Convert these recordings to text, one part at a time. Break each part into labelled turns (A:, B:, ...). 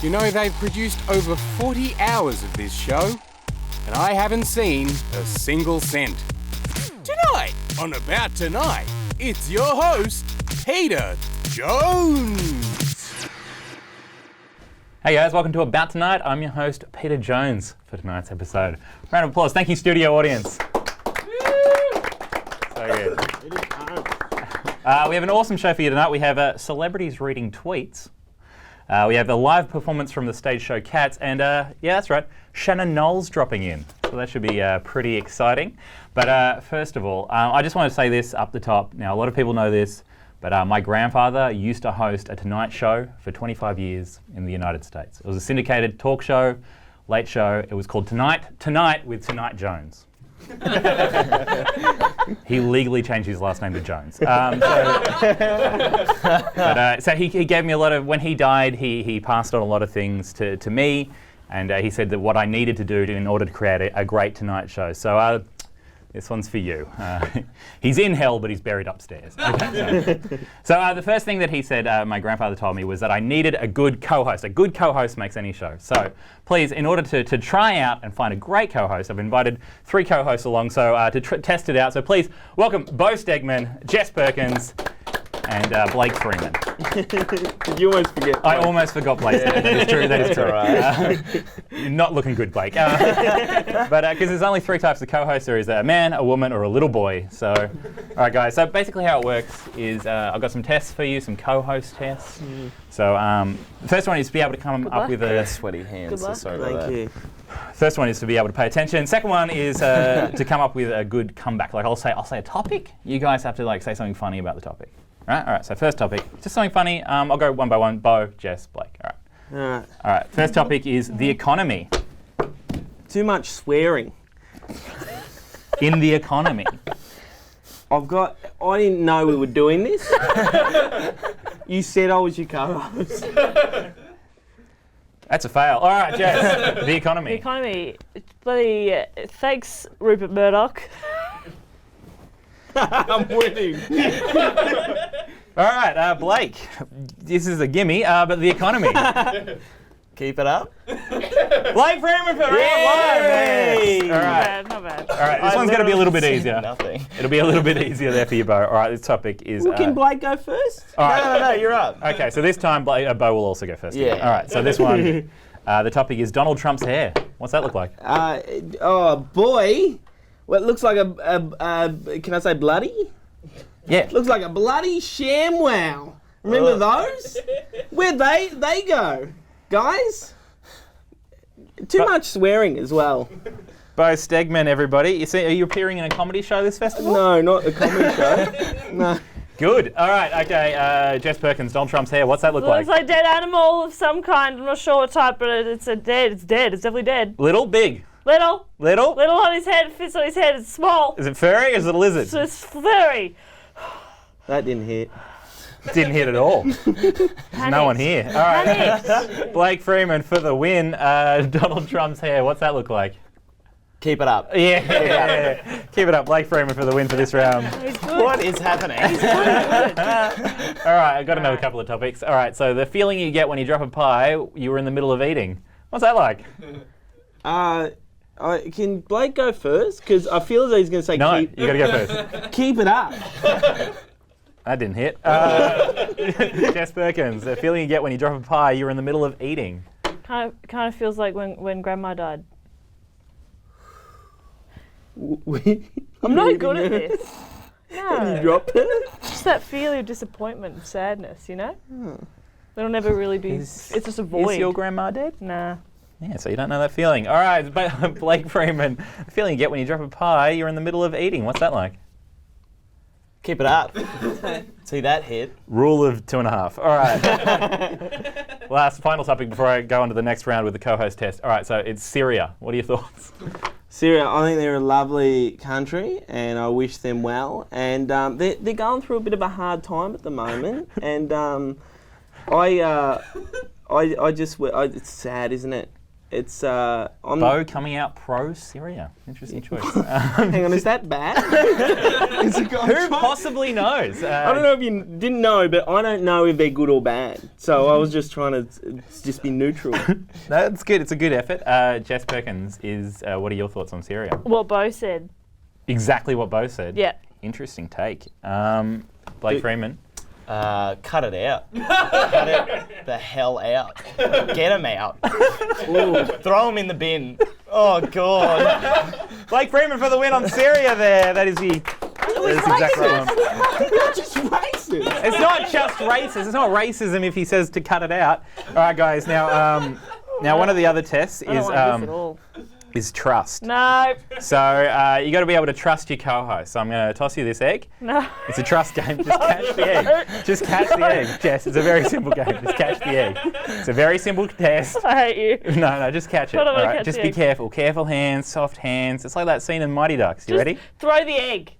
A: You know, they've produced over 40 hours of this show, and I haven't seen a single cent. Tonight, on About Tonight, it's your host, Peter Jones.
B: Hey guys, welcome to About Tonight. I'm your host, Peter Jones, for tonight's episode. Round of applause. Thank you, studio audience. So good. We have an awesome show for you tonight. We have celebrities reading tweets. We have a live performance from the stage show Cats, and yeah, that's right, Shannon Knowles dropping in. So that should be pretty exciting. But first of all, I just want to say this up the top. Now, a lot of people know this, but my grandfather used to host a Tonight Show for 25 years in the United States. It was a syndicated talk show, late show. It was called Tonight with Tonight Jones. He legally changed his last name to Jones. So he gave me a lot of, when he died, he passed on a lot of things to me, and he said that what I needed to do in order to create a great Tonight Show. So this one's for you. He's in hell, but he's buried upstairs. Okay, so the first thing that he said, my grandfather told me, was that I needed a good co-host. A good co-host makes any show. So please, in order to try out and find a great co-host, I've invited 3 co-hosts along to test it out. So please welcome Beau Stegman, Jess Perkins, and Blake Freeman.
C: Did you almost forget?
B: I almost forgot Blake. That is true. That is true.
C: Right.
B: You're not looking good, Blake. But because there's only 3 types of co-hosts, there is a man, a woman, or a little boy. So, all right, guys. So basically, how it works is I've got some tests for you, some co-host tests. So the first one is to be able to come up with a
C: sweaty hands.
D: Thank you.
B: First one is to be able to pay attention. Second one is to come up with a good comeback. Like I'll say a topic. You guys have to say something funny about the topic. All right, so first topic, just something funny. I'll go one by one. Beau, Jess, Blake. All right. First topic is the economy.
D: Too much swearing.
B: In the economy.
D: I didn't know we were doing this. You said I was your co-host.
B: That's a fail. All right, Jess, the economy.
E: The economy. Bloody thanks, Rupert Murdoch.
D: I'm winning.
B: All right, Blake. This is a gimme, but the economy.
C: Keep it up.
B: Blake Freeman for round 1. All right.
E: Not bad.
B: All right, this one's going to be a little bit easier.
C: Nothing.
B: It'll be a little bit easier there for you, Beau. All right, this topic is...
D: Well, can Blake go first?
B: all right.
C: No, you're up.
B: Okay, so this time Beau will also go first.
C: Yeah.
B: All right, so this one, the topic is Donald Trump's hair. What's that look like?
D: Oh boy, well, it looks like can I say bloody?
B: Yeah.
D: It looks like a bloody ShamWow. Remember those? Where'd they go, guys? Too much swearing as well.
B: Beau Stegman, everybody. Are you appearing in a comedy show this festival?
D: No, not a comedy show. No.
B: Good. All right. Okay. Jess Perkins, Donald Trump's hair. What's that look like?
E: Looks like a dead animal of some kind. I'm not sure what type, but it's dead. It's definitely dead.
B: Little, big.
E: Little
B: Little.
E: on his head. Fits on his head. It's small.
B: Is it furry or is it a lizard?
E: So it's furry.
D: That didn't hit.
B: Didn't hit at all. There's no one here. All right. Blake Freeman for the win. Donald Trump's hair. What's that look like?
C: Keep it up.
B: Yeah. Keep it up. Blake Freeman for the win for this round.
E: He's good.
C: What is happening?
B: All right. I've got another couple of topics. All right. So the feeling you get when you drop a pie you were in the middle of eating. What's that like?
D: Can Blake go first? Because I feel as though he's going to say
B: No, you got to go first.
D: keep it up.
B: That didn't hit. Jess Perkins, the feeling you get when you drop a pie you were in the middle of eating.
E: Kind of feels like when Grandma died. I'm not good at this. No.
D: You dropped it?
E: Just that feeling of disappointment and sadness, you know? It'll never really be. It's just a void.
B: Is your grandma dead?
E: Nah.
B: Yeah, so you don't know that feeling. All right, Blake Freeman, the feeling you get when you drop a pie you're in the middle of eating. What's that like?
C: Keep it up. See that hit?
B: Rule of 2.5. All right. Final topic before I go on to the next round with the co-host test. All right, so it's Syria. What are your thoughts?
D: Syria, I think they're a lovely country, and I wish them well. And they're going through a bit of a hard time at the moment. And it's sad, isn't it? It's on.
B: Beau coming out pro Syria. Interesting choice.
D: Hang on, is that bad? Is it
B: Who possibly knows?
D: I don't know if you didn't know, but I don't know if they're good or bad. So I was just trying to just be neutral.
B: That's good. It's a good effort. Jess Perkins is. What are your thoughts on Syria?
E: What Beau said.
B: Exactly what Beau said.
E: Yeah.
B: Interesting take. Blake Freeman.
C: Cut it out. Cut it the hell out. Get him out. Ooh. Throw him in the bin. Oh, God.
B: Blake Freeman for the win on Syria there. That is the... That is exactly right one.
D: It's just racist.
B: It's not just racist. It's not racism if he says to cut it out. All right, guys. Now, one of the other tests
E: I don't like this at all.
B: is trust.
E: No.
B: So you got to be able to trust your co-host. So I'm going to toss you this egg.
E: No.
B: It's a trust game. Just catch the egg. Just catch the egg, Jess. It's a very simple game. Just catch the egg. It's a very simple test.
E: I hate you.
B: No, just catch it.
E: I don't wanna
B: All right,
E: catch
B: just
E: the
B: be
E: egg.
B: careful. Careful hands, soft hands. It's like that scene in Mighty Ducks. You
E: Just
B: ready?
E: Throw the egg.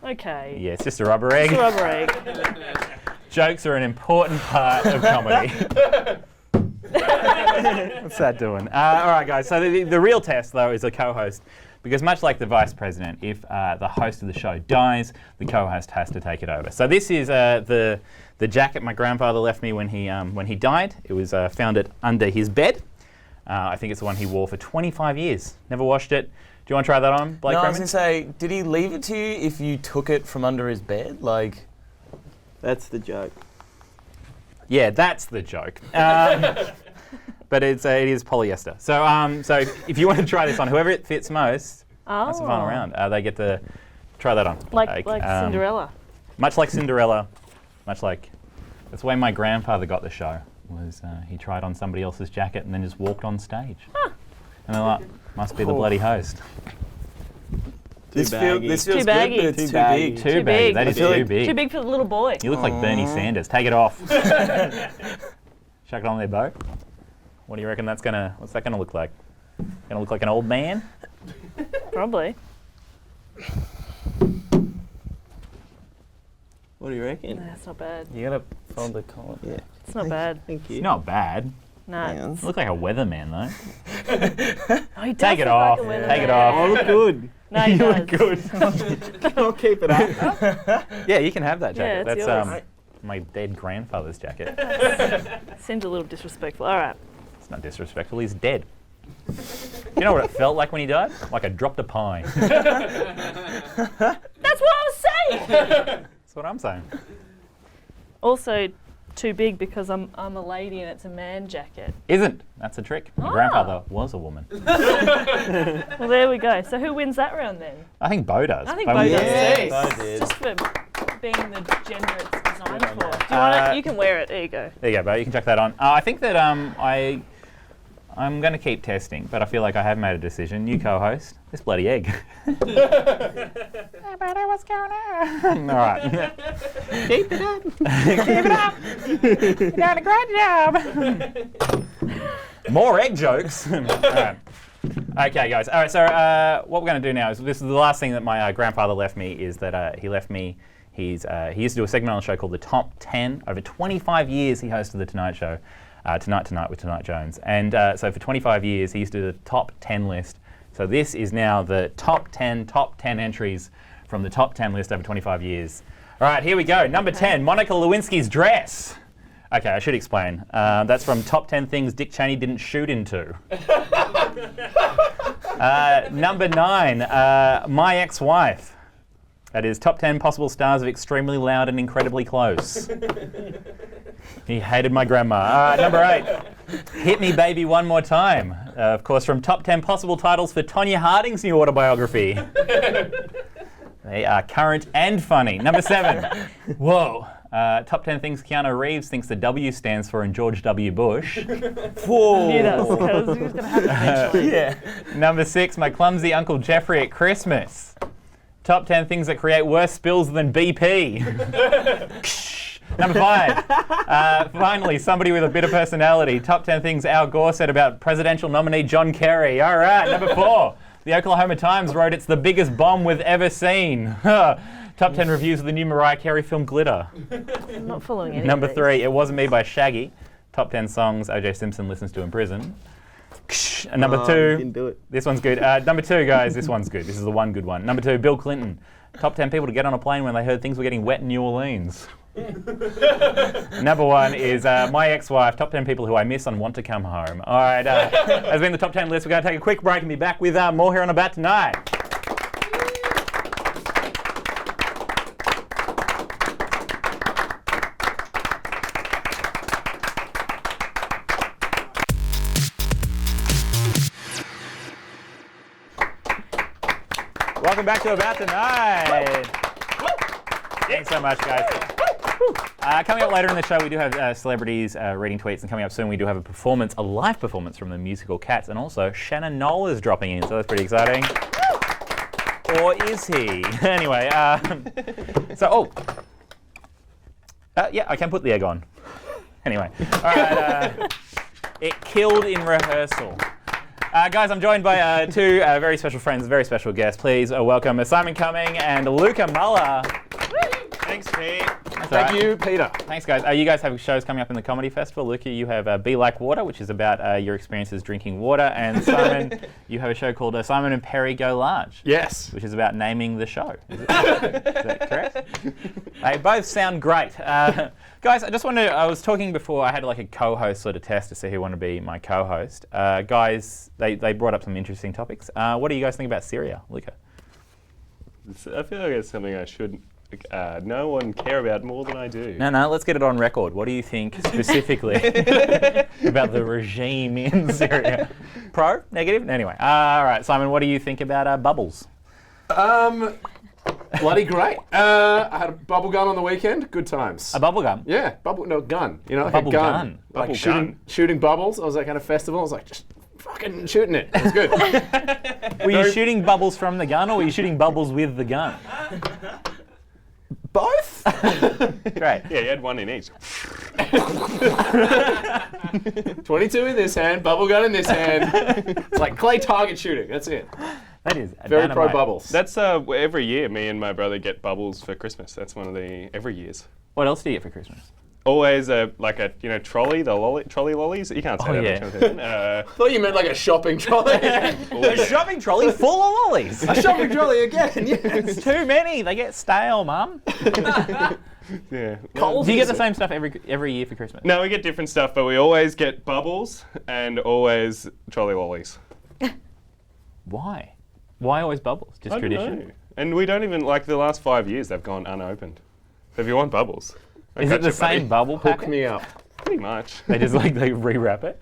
E: Okay.
B: Yeah, it's just a rubber egg.
E: It's a rubber egg.
B: Jokes are an important part of comedy. What's that doing? All right, guys. So the real test, though, is a co-host. Because much like the vice president, if the host of the show dies, the co-host has to take it over. So this is the jacket my grandfather left me when he died. It was found under his bed. I think it's the one he wore for 25 years. Never washed it. Do you want to try that on, Blake?
C: No, I
B: Freeman?
C: was going to say, did he leave it to you if you took it from under his bed? Like,
D: That's the joke.
B: Yeah, that's the joke. But it is polyester. So if you want to try this on, whoever it fits most, that's the final round. They get to try that on.
E: Like Cinderella.
B: Much like Cinderella, that's the way my grandfather got the show. Was he tried on somebody else's jacket and then just walked on stage. And they're like, must be the bloody host.
C: this feels
E: Too
C: good,
E: baggy.
C: but it's
D: Too
C: too
D: baggy.
C: big.
B: Too big. That is too big.
E: Too big for the little boy.
B: You look like Bernie Sanders. Take it off. Chuck it on there, Beau. What do you reckon what's that gonna look like? Gonna look like an old man?
E: Probably.
D: What do you reckon?
E: No, it's not bad.
C: You got to fold the collar.
D: Yeah.
E: It's not bad.
D: Thank you.
B: It's not bad.
E: No.
D: Hang on.
B: You look like a weatherman, though.
E: Oh, he does
B: Take it
E: look like
B: off.
E: a weatherman.
B: Take it
D: I
B: off.
D: look good.
E: No, he
B: You
E: does.
B: look good.
D: I'll keep it up.
B: Yeah, you can have that
E: Yeah,
B: jacket.
E: it's
B: That's
E: yours.
B: my dead grandfather's jacket.
E: Seems a little disrespectful. All right.
B: It's not disrespectful. He's dead. You know what it felt like when he died? Like I dropped a pie.
E: That's what I was saying.
B: That's what I'm saying.
E: Also, too big because I'm a lady and it's a man jacket.
B: Isn't. That's a trick. My grandfather was a woman.
E: Well, there we go. So who wins that round then?
B: I think Beau does.
E: I think
B: Beau
E: Beau
B: wins.
E: does
D: Yes.
E: too.
C: Beau did.
E: Just for being the gender it's designed for. Do you want it? You can wear it. There you go.
B: There you go, Beau. You can chuck that on. I think that I'm going to keep testing, but I feel like I have made a decision. New co-host, this bloody egg. Hey, buddy, what's going on? All right.
D: Keep it up.
B: Keep it up. You're doing a great job. More egg jokes. All right. Okay, guys. All right, so what we're going to do now is this is the last thing that my grandfather left me is that he left me. He used to do a segment on the show called The Top 10. Over 25 years, he hosted The Tonight Show. Tonight with Tonight Jones. And so for 25 years, he used to do the top 10 list. So this is now the top 10 entries from the top 10 list over 25 years. All right, here we go. Number 10, Monica Lewinsky's dress. Okay, I should explain. That's from Top 10 Things Dick Cheney Didn't Shoot Into. Number 9, My Ex-Wife. That is Top 10 Possible Stars of Extremely Loud and Incredibly Close. He hated my grandma. Number 8, Hit Me Baby One More Time. Of course, from Top 10 Possible Titles for Tonya Harding's new autobiography. They are current and funny. Number 7, whoa. Top 10 Things Keanu Reeves thinks the W stands for in George W. Bush.
C: Whoa.
E: Knew that was because he was going to have it eventually.
C: Yeah.
B: Number 6, My Clumsy Uncle Jeffrey at Christmas. Top 10 Things that create worse spills than BP. Number 5, finally, somebody with a bit of personality. Top 10 things Al Gore said about presidential nominee John Kerry. All right, number 4, the Oklahoma Times wrote it's the biggest bomb we've ever seen. Top 10 reviews of the new Mariah Carey film Glitter.
E: I'm not following any
B: Number
E: of these.
B: 3, It Wasn't Me by Shaggy. Top 10 songs O.J. Simpson listens to in prison. And number
D: Oh,
B: two,
D: didn't do it.
B: this one's good. Number two, guys, this one's good. This is the one good one. Number two, Bill Clinton. Top 10 people to get on a plane when they heard things were getting wet in New Orleans. Number one is my ex-wife. Top 10 people who I miss and want to come home. All right, has been the top 10 list. We're going to take a quick break and be back with more here on About Tonight. Welcome back to About Tonight. Thanks so much, guys. Coming up later in the show, we do have celebrities reading tweets, and coming up soon, we do have a live performance from the musical Cats, and also Shannon Knoll is dropping in, so that's pretty exciting. Or is he? Anyway, yeah, I can put the egg on. Anyway, all right, it killed in rehearsal. Guys, I'm joined by two very special friends, very special guests. Please welcome Simon Cumming and Luka Muller.
F: Thanks, Pete.
A: Thank you, Peter.
B: Thanks, guys. You guys have shows coming up in the Comedy Festival. Luka, you have Be Like Water, which is about your experiences drinking water. And Simon, you have a show called Simon and Perry Go Large.
A: Yes.
B: Which is about naming the show. Is that correct? They both sound great. Guys, I was talking before, I had like a co-host sort of test to see who wanted to be my co-host. Guys, they brought up some interesting topics. What do you guys think about Syria, Luka?
F: I feel like it's something I should no one care about more than I do.
B: No, let's get it on record. What do you think specifically about the regime in Syria? Pro? Negative? Anyway. All right, Simon, what do you think about bubbles?
A: Bloody great. I had a bubble gun on the weekend. Good times.
B: A bubble gun?
A: Yeah, gun. You know, like
B: bubble
A: a gun.
B: gun.
A: Like
F: Bubble
A: shooting bubbles. I was like at a festival. I was like, just fucking shooting it. It was good.
B: Were you shooting bubbles from the gun, or were you shooting bubbles with the gun?
A: Both?
B: Great.
F: Yeah, you had one in each.
A: 22 in this hand, bubble gun in this hand. It's like clay target shooting. That's it.
B: That is
A: Very pro
B: dynamite.
A: bubbles.
F: That's every year. Me and my brother get bubbles for Christmas. That's one of the every years.
B: What else do you get for Christmas?
F: Always trolley, trolley lollies. You can't say
B: Oh,
F: that.
B: yeah.
A: I thought you meant like a shopping trolley.
B: A shopping trolley full of lollies.
A: A shopping trolley again, yes.
B: It's too many. They get stale, Mum.
F: Yeah.
B: Do you get the same stuff every year for Christmas?
F: No, we get different stuff, but we always get bubbles and always trolley lollies.
B: Why? Why always bubbles? Just
F: I don't
B: tradition?
F: know. And we don't even, like the last 5 years, they've gone unopened. So if you want bubbles.
B: Is it the same bubble
A: Hook
B: packet?
A: me up.
F: Pretty much.
B: They just they rewrap it.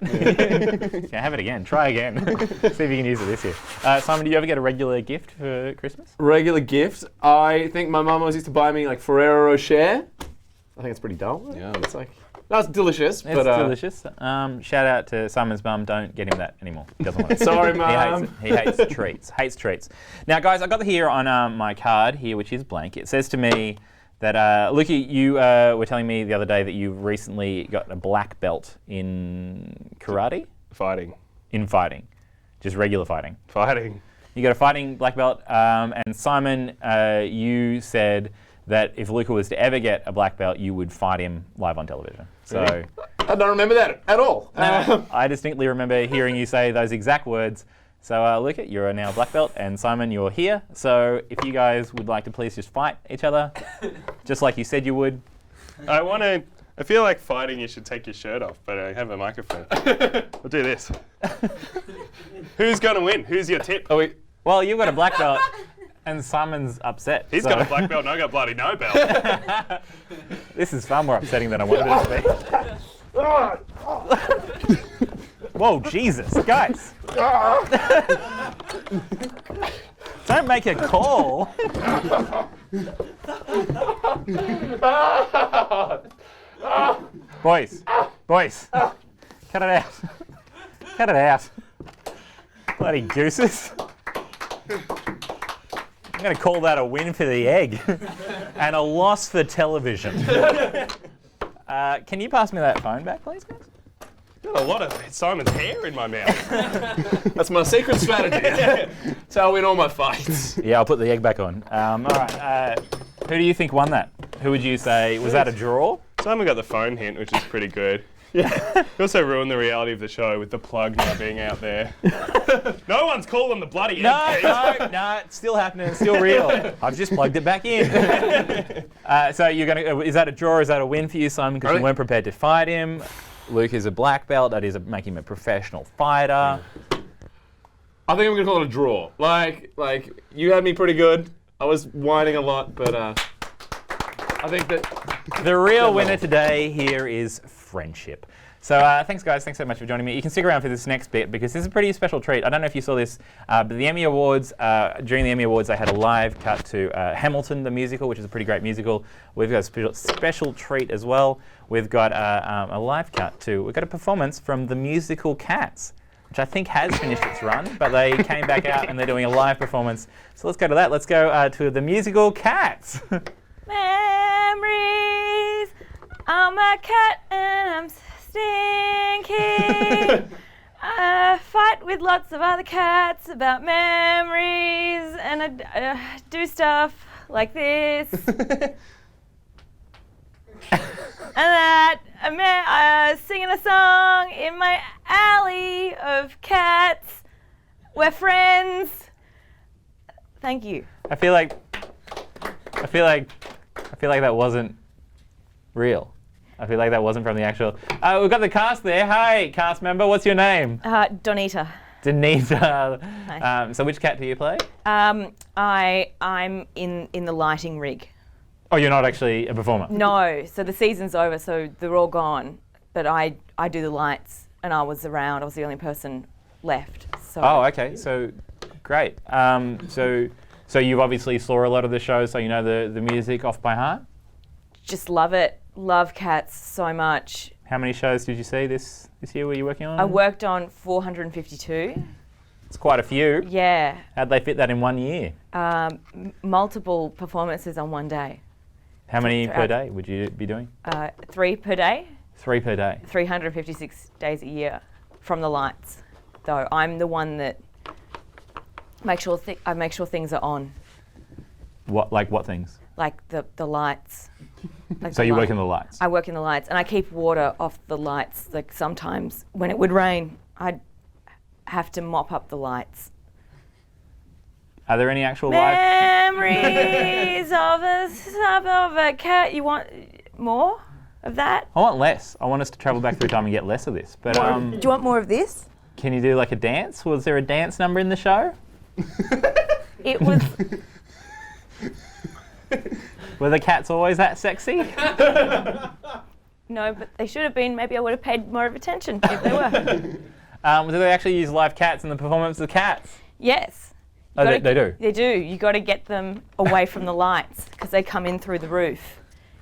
B: Yeah, have it again. Try again. See if you can use it this year. Simon, do you ever get a regular gift for Christmas?
A: Regular gift. I think my mum always used to buy me like Ferrero Rocher. I think it's pretty dull.
F: Yeah.
A: It's like, that's delicious.
B: It's
A: but,
B: delicious. Shout out to Simon's mum. Don't get him that anymore. He doesn't want it.
A: Sorry,
B: He
A: Mum.
B: hates it. He hates treats. Hates treats. Now, guys, I got here on my card here, which is blank. It says to me that, Luki, you were telling me the other day that you recently got a black belt in karate?
F: Fighting.
B: In fighting. Just regular fighting.
F: Fighting.
B: You got a fighting black belt, and Simon, you said that if Luka was to ever get a black belt, you would fight him live on television. So
F: Really?
A: I don't remember that at all.
B: I distinctly remember hearing you say those exact words. So Luka, you're now a black belt, and Simon, you're here. So if you guys would like to please just fight each other, just like you said you would.
F: I feel like fighting you should take your shirt off, but I have a microphone. I'll do this. Who's going to win? Who's your tip?
B: Well, you've got a black belt, and Simon's upset.
F: He's got a black belt and I got bloody no belt.
B: This is far more upsetting than I wanted it to be. Whoa, Jesus, guys. Don't make a call. Boys, cut it out. Cut it out. Bloody gooses. I'm going to call that a win for the egg and a loss for television. Can you pass me that phone back, please, guys?
F: Got a lot of Simon's hair in my mouth.
A: That's my secret strategy. That's how I win all my fights.
B: Yeah, I'll put the egg back on. All right. Who do you think won that? Who would you say? Was that a draw?
F: Simon got the phone hint, which is pretty good. You also ruined the reality of the show with the plug now being out there. No one's called on the bloody end.
B: No, it's still happening. It's still real. I've just plugged it back in. So you're gonna. Is that a draw? Or is that a win for you, Simon? Because you weren't prepared to fight him. Luke is a black belt. That is making him a professional fighter.
G: I think I'm gonna call it a draw. Like you had me pretty good. I was whining a lot, but I think that
B: The real winner today here is friendship. So thanks, guys. Thanks so much for joining me. You can stick around for this next bit because this is a pretty special treat. I don't know if you saw this, but the Emmy Awards, during the Emmy Awards, they had a live cut to Hamilton, the musical, which is a pretty great musical. We've got a special treat as well. We've got a live cut to, we've got a performance from the musical Cats, which I think has finished its run, but they came back out and they're doing a live performance. So let's go to that. Let's go to the musical Cats.
E: Memories. I'm a cat and I'm stinky. I fight with lots of other cats about memories, and I do stuff like this. And that I'm singing a song in my alley of cats. We're friends. Thank you.
B: I feel like that wasn't real. I feel like that wasn't from the actual. We've got the cast there. Hi, cast member. What's your name?
E: Donita.
B: Denita.
E: Hi.
B: So which cat do you play?
E: I'm in the lighting rig.
B: Oh, you're not actually a performer.
E: No, so the season's over, so they're all gone. But I do the lights, and I was around. I was the only person left. So.
B: Oh, okay. So great. So you've obviously saw a lot of the show, so you know the music off by heart.
E: Just love it. Love Cats so much.
B: How many shows did you see this year? Were you working on?
E: I worked on 452.
B: It's quite a few.
E: Yeah.
B: How'd they fit that in 1 year?
E: Multiple performances on one day.
B: How many per day would you be doing?
E: 3 per day.
B: 3 per day.
E: 356 days a year from the lights. Though I'm the one that I make sure things are on.
B: What things?
E: Like the lights. Like
B: So you work in the lights?
E: I work in the lights, and I keep water off the lights. Like sometimes when it would rain, I'd have to mop up the lights.
B: Are there any actual live?
E: Memories of a cat. You want more of that?
B: I want less. I want us to travel back through time and get less of this. But
E: Do you want more of this?
B: can you do like a dance? Was there a dance number in the show?
E: It was.
B: Were the cats always that sexy?
E: No, but they should have been. Maybe I would have paid more of attention if they were.
B: Do they actually use live cats in the performance of the cats?
E: Yes.
B: Oh, they do?
E: They do. You got to get them away from the lights because they come in through the roof.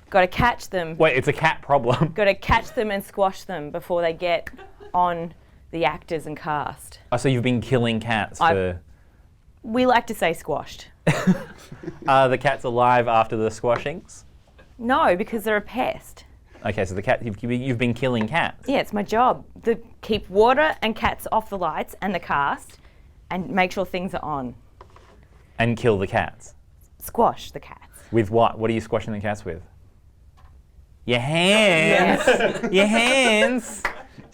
E: Got to catch them.
B: Wait, it's a cat problem.
E: Got to catch them and squash them before they get on the actors and cast.
B: Oh, so you've been killing cats for...
E: We like to say squashed.
B: Are the cats alive after the squashings?
E: No, because they're a pest.
B: Okay, so the cat you've been killing cats.
E: Yeah, it's my job to keep water and cats off the lights and the cast and make sure things are on.
B: And kill the cats.
E: Squash the cats.
B: With what? What are you squashing the cats with? Your hands.
E: Yes.
B: Your hands.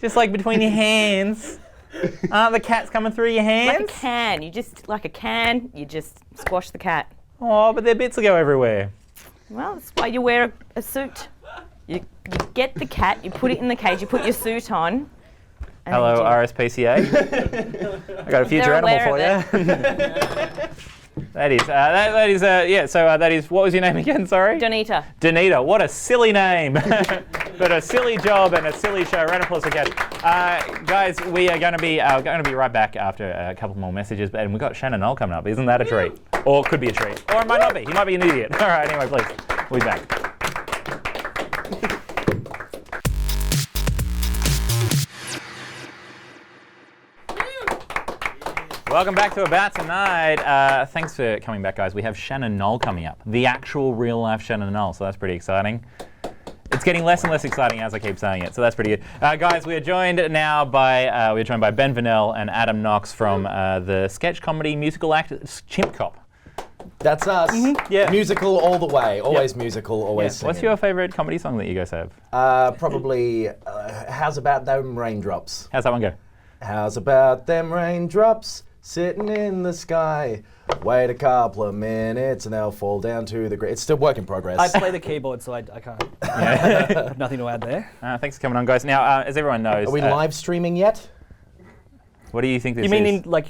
B: Just like between your hands. Aren't the cats coming through your hands?
E: Like a can. You just squash the cat.
B: Oh, but their bits will go everywhere.
E: Well, that's why you wear a suit. You get the cat, you put it in the cage, you put your suit on. And
B: Hello, RSPCA. I got a future
E: They're
B: animal for
E: aware
B: you. That is, what was your name again, sorry?
E: Donita.
B: Denita, what a silly name. But a silly job and a silly show. Round of applause for Kate. Guys, we are going to be right back after a couple more messages, and we've got Shannon Knoll coming up. Isn't that a treat? Or it could be a treat. Or it might not be. He might be an idiot. All right, anyway, please. We'll be back. Welcome back to About Tonight. Thanks for coming back, guys. We have Shannon Knoll coming up. The actual real-life Shannon Knoll, so that's pretty exciting. It's getting less and less exciting as I keep saying it, so that's pretty good. Guys, we are joined now by Ben Vernel and Adam Knox from the sketch comedy musical act Chimp Cop.
H: That's us.
D: yeah.
H: Musical all the way. Always musical, always singing.
B: What's your favourite comedy song that you guys have?
H: Probably, How's About Them Raindrops?
B: How's that one go?
H: How's about them raindrops sitting in the sky? Wait a couple of minutes and they'll fall down to the ground. It's still work in progress.
I: I play the keyboard, so I can't. I have nothing to add there.
B: Thanks for coming on, guys. Now, as everyone knows...
H: Are we live streaming yet?
B: What do you think this
I: You mean
B: is?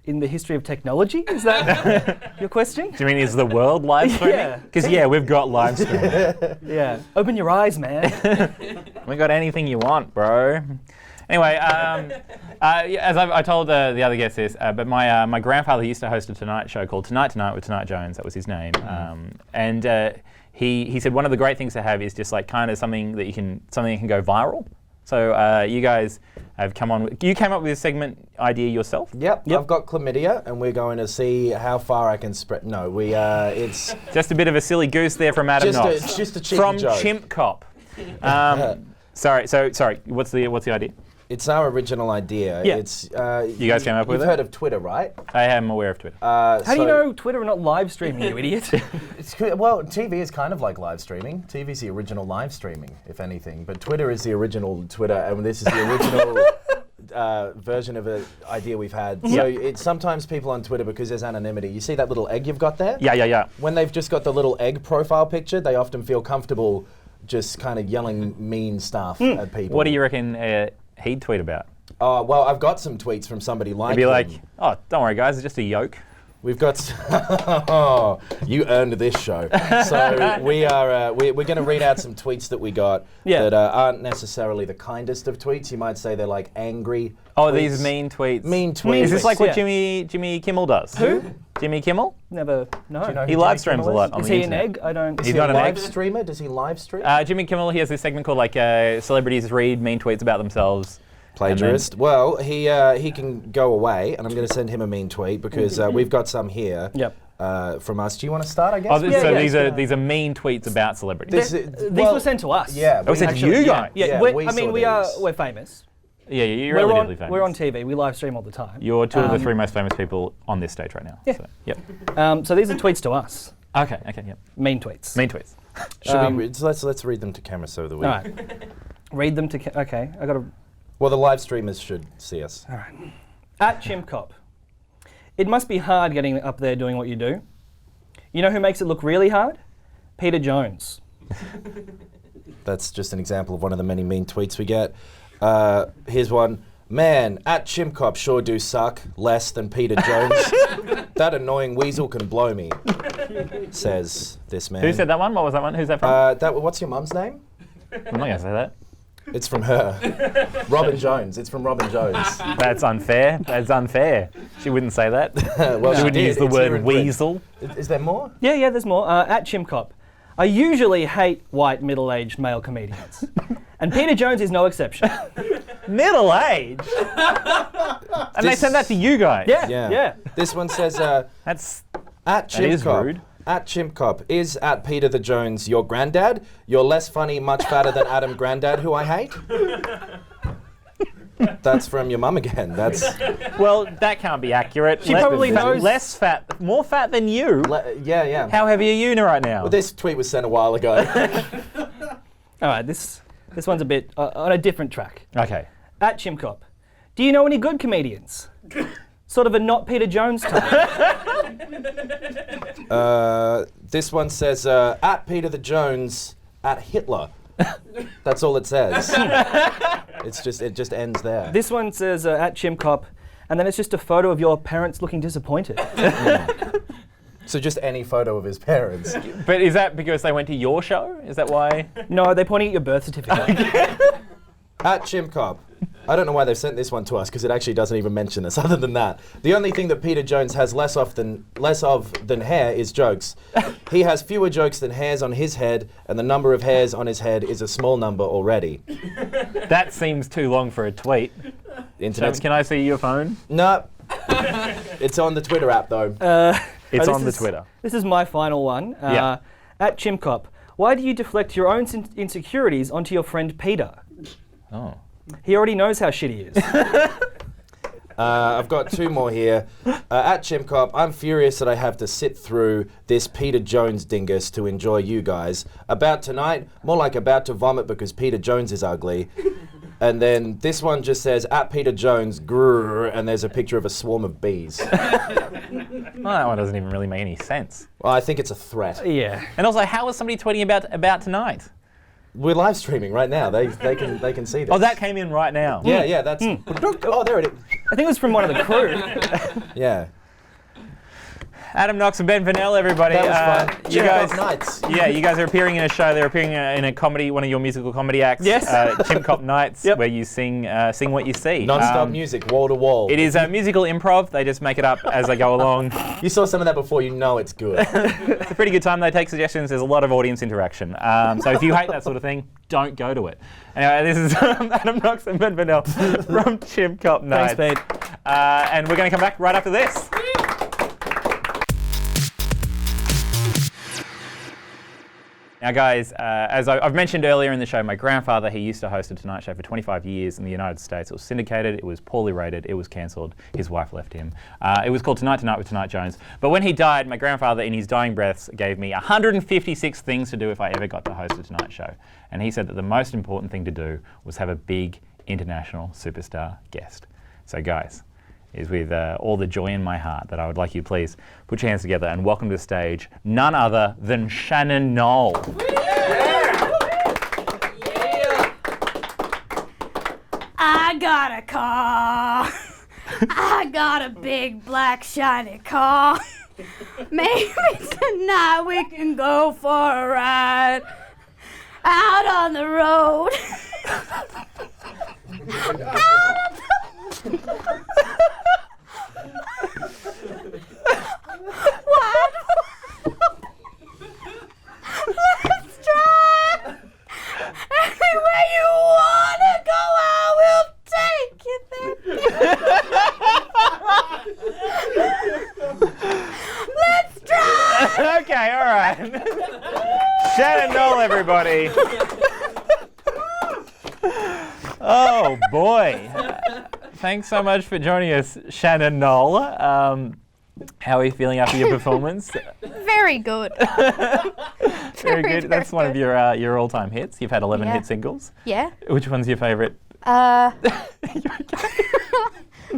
I: in the history of technology? Is that your question?
B: Do you mean is the world live streaming?
I: Yeah.
B: Because we've got live streaming.
I: Yeah. Open your eyes, man.
B: We got anything you want, bro. Anyway, as I told the other guests this, but my grandfather used to host a Tonight show called Tonight with Tonight Jones. That was his name. And he said one of the great things to have is just like kind of something that can go viral. So you guys have come on. You came up with this segment idea yourself?
H: Yep. I've got chlamydia, and we're going to see how far I can spread. No, it's
B: just a bit of a silly goose there from Adam Knox.
H: It's just a cheeky
B: from
H: joke.
B: Chimp Cop. Sorry. What's the idea?
H: It's our original idea.
I: Yeah.
H: It's
B: you guys came up with it?
H: You've heard of Twitter, right?
B: I am aware of Twitter.
I: How do you know Twitter are not live streaming, you idiot?
H: Well, TV is kind of like live streaming. TV is the original live streaming, if anything. But Twitter is the original Twitter, and this is the original version of an idea we've had. So it's sometimes people on Twitter, because there's anonymity. You see that little egg you've got there?
B: Yeah.
H: When they've just got the little egg profile picture, they often feel comfortable just kind of yelling mean stuff at people.
B: What do you reckon he'd tweet about?
H: Well, I've got some tweets from somebody like
B: He'd be like,
H: him.
B: oh, don't worry, guys, it's just a yolk.
H: We've got. You earned this show. So we're going to read out some tweets that we got that aren't necessarily the kindest of tweets. You might say they're like angry.
B: Oh,
H: tweets.
B: these mean tweets.
H: Mean tweets.
B: Is this like what Jimmy Kimmel does?
I: Who?
B: Jimmy Kimmel?
I: Never. No.
H: Do you know
B: He
H: who
B: live
H: Jimmy
B: streams a
H: Kimmel
B: lot
H: is?
B: on
I: Is
B: the
I: he an
B: internet.
I: egg? I don't.
H: Is
B: He's
H: he
B: not
H: a
B: an
H: live
B: egg.
H: streamer? Does he live stream?
B: Jimmy Kimmel, he has this segment called like celebrities read mean tweets about themselves.
H: Plagiarist. Well, he can go away, and I'm going to send him a mean tweet because we've got some here.
I: Yep.
H: From us. Do you want to start, I guess?
B: Oh, so these are mean tweets about celebrities.
I: These were sent to us.
H: Yeah.
B: Oh, sent to you guys?
I: Yeah. We're famous.
B: Yeah, you're relatively famous.
I: We're on TV. We live stream all the time.
B: You're two of the three most famous people on this stage right now.
I: Yeah.
B: So, yep.
I: So these are tweets to us.
B: Okay, yep.
I: Mean tweets.
B: Mean tweets.
H: Should we let's read them to camera so that we.
I: All right. Read them to. Okay. I got to.
H: Well, the live streamers should see us.
I: All right. At Chimp Cop. It must be hard getting up there doing what you do. You know who makes it look really hard? Peter Jones.
H: That's just an example of one of the many mean tweets we get. Here's one. Man, at Chimp Cop sure do suck less than Peter Jones. That annoying weasel can blow me, says this man.
B: Who said that one? What was that one? Who's that from?
H: What's your mum's name?
B: I'm not going to say that.
H: It's from her. Robin Jones. It's from Robin Jones.
B: That's unfair. That's unfair. She wouldn't say that.
H: Well,
B: she wouldn't use the
H: It's here
B: word
H: in print.
B: weasel.
H: Is there more?
I: Yeah, there's more. At Chimp Cop. I usually hate white middle-aged male comedians. And Peter Jones is no exception.
B: Middle-aged? And they sent that to you guys?
I: Yeah.
H: This one says,
B: That's...
H: at Chimp
B: is
H: Cop.
B: rude.
H: At Chimp Cop, is at Peter the Jones your granddad? You're less funny, much fatter than Adam Grandad, who I hate? That's from your mum again. That's
B: Well, that can't be accurate.
I: She probably knows.
B: Less fat, more fat than you.
H: yeah.
B: How heavy are you right now?
H: Well, this tweet was sent a while ago.
I: All right, this one's a bit on a different track.
B: Okay.
I: At Chimp Cop. Do you know any good comedians? Sort of a not Peter Jones type.
H: This one says, at Peter the Jones, at Hitler. That's all it says. It just ends there.
I: This one says at Chimp Cop, and then it's just a photo of your parents looking disappointed.
H: So just any photo of his parents.
B: But is that because they went to your show? Is that why?
I: No, they're pointing at your birth certificate.
H: At Chimp Cop. I don't know why they've sent this one to us because it actually doesn't even mention us. Other than that, the only thing that Peter Jones has less of than hair is jokes. He has fewer jokes than hairs on his head, and the number of hairs on his head is a small number already.
B: That seems too long for a tweet.
H: Internet.
B: Can I see your phone?
H: No. It's on the Twitter app though.
B: It's
I: this
B: on the
I: is-
B: Twitter.
I: This is my final one.
B: Yeah.
I: At Chimp Cop, why do you deflect your own insecurities onto your friend Peter?
B: Oh.
I: He already knows how shit he is.
H: I've got 2 more here. At Chimcop, I'm furious that I have to sit through this Peter Jones dingus to enjoy you guys. About tonight, more like about to vomit because Peter Jones is ugly. And then this one just says, at Peter Jones, grrr, and there's a picture of a swarm of bees.
B: Well, that one doesn't even really make any sense.
H: Well, I think it's a threat.
I: Yeah.
B: And also, how was somebody tweeting about tonight?
H: We're live streaming right now. They can see this.
B: Oh, that came in right now.
H: Yeah, that's... Oh, there it is.
I: I think it was from one of the crew.
H: Yeah.
B: Adam Knox and Ben Vernel, everybody.
H: That was fun.
B: You guys,
H: Nights.
B: yeah, you guys are appearing in a show. They're appearing in a comedy, one of your musical comedy acts.
I: Yes.
B: Chimcop Nights,
I: Yep.
B: where you sing what you see.
H: Non-stop music, wall to wall.
B: It is musical improv. They just make it up as they go along.
H: You saw some of that before, you know it's good.
B: It's a pretty good time. They take suggestions. There's a lot of audience interaction. So if you hate that sort of thing, don't go to it. Anyway, this is Adam Knox and Ben Vernel from Chimcop Nights.
I: Thanks, Pete.
B: And we're going to come back right after this. Now, guys, as I've mentioned earlier in the show, my grandfather, he used to host a Tonight Show for 25 years in the United States. It was syndicated, it was poorly rated, it was cancelled. His wife left him. It was called Tonight Tonight with Tonight Jones. But when he died, my grandfather, in his dying breaths, gave me 156 things to do if I ever got to host a Tonight Show. And he said that the most important thing to do was have a big international superstar guest. So, guys, is with all the joy in my heart that I would like you to please put your hands together and welcome to the stage none other than Shannon Knoll.
J: I got a car. I got a big black shiny car. Maybe tonight we can go for a ride out on the road. What? Let's try. Anywhere you wanna go, I will take you there. Let's try.
B: Okay, all right. Shannon Knoll, everybody. Oh, boy. Thanks so much for joining us, Shannon Knoll. How are you feeling after your performance?
J: Very good.
B: Very good. That's one of your all-time hits. You've had 11 hit singles.
J: Yeah.
B: Which one's your favourite?